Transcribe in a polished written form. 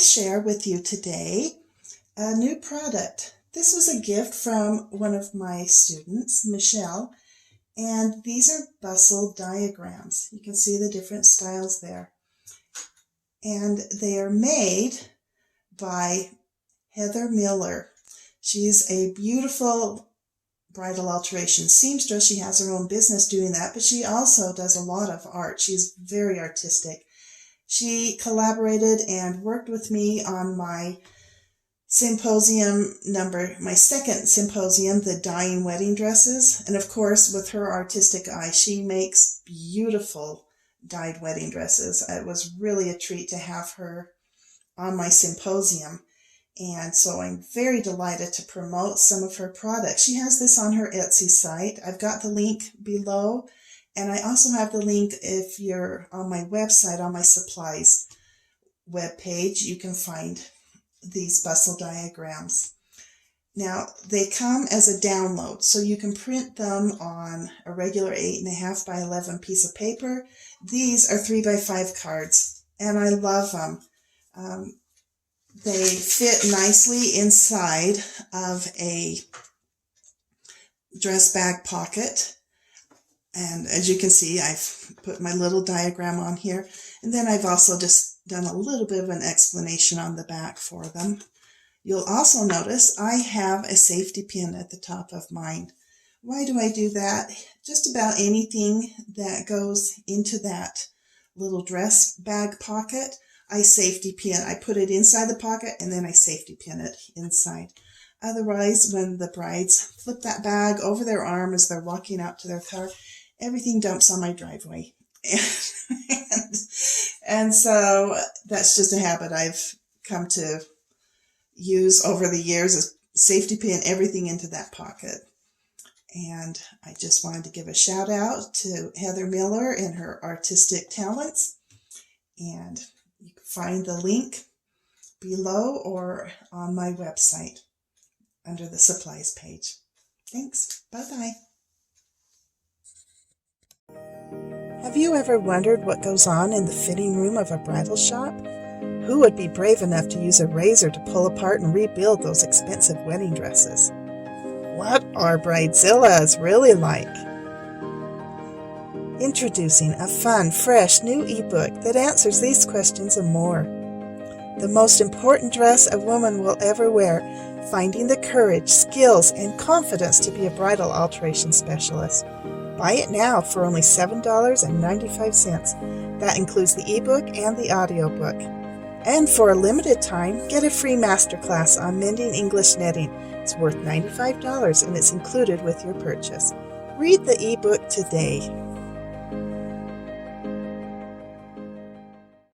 share with you today a new product. This was a gift from one of my students, Michelle, and these are Bustle Diagrams. You can see the different styles there. And they are made by Heather Miller. She's a beautiful bridal alteration seamstress. She has her own business doing that, but she also does a lot of art. She's very artistic. She collaborated and worked with me on my my second symposium, the Dying Wedding Dresses. And of course, with her artistic eye, she makes beautiful dyed wedding dresses. It was really a treat to have her on my symposium. And so I'm very delighted to promote some of her products. She has this on her Etsy site. I've got the link below. And I also have the link if you're on my website, on my supplies webpage, you can find these bustle diagrams. Now, they come as a download, so you can print them on a regular 8.5 by 11 piece of paper. These are 3 by 5 cards, and I love them. They fit nicely inside of a dress bag pocket. And as you can see, I've put my little diagram on here. And then I've also just done a little bit of an explanation on the back for them. You'll also notice I have a safety pin at the top of mine. Why do I do that? Just about anything that goes into that little dress bag pocket, I safety pin. I put it inside the pocket and then I safety pin it inside. Otherwise, when the brides flip that bag over their arm as they're walking out to their car, everything dumps on my driveway. And so that's just a habit I've come to use over the years, is safety pin everything into that pocket. And I just wanted to give a shout out to Heather Miller and her artistic talents. And you can find the link below or on my website under the supplies page. Thanks. Bye-bye. Have you ever wondered what goes on in the fitting room of a bridal shop? Who would be brave enough to use a razor to pull apart and rebuild those expensive wedding dresses? What are bridezillas really like? Introducing a fun, fresh new ebook that answers these questions and more. The most important dress a woman will ever wear, finding the courage, skills, and confidence to be a bridal alteration specialist. Buy it now for only $7.95. That includes the ebook and the audiobook. And for a limited time, get a free masterclass on mending English netting. It's worth $95 and it's included with your purchase. Read the ebook today.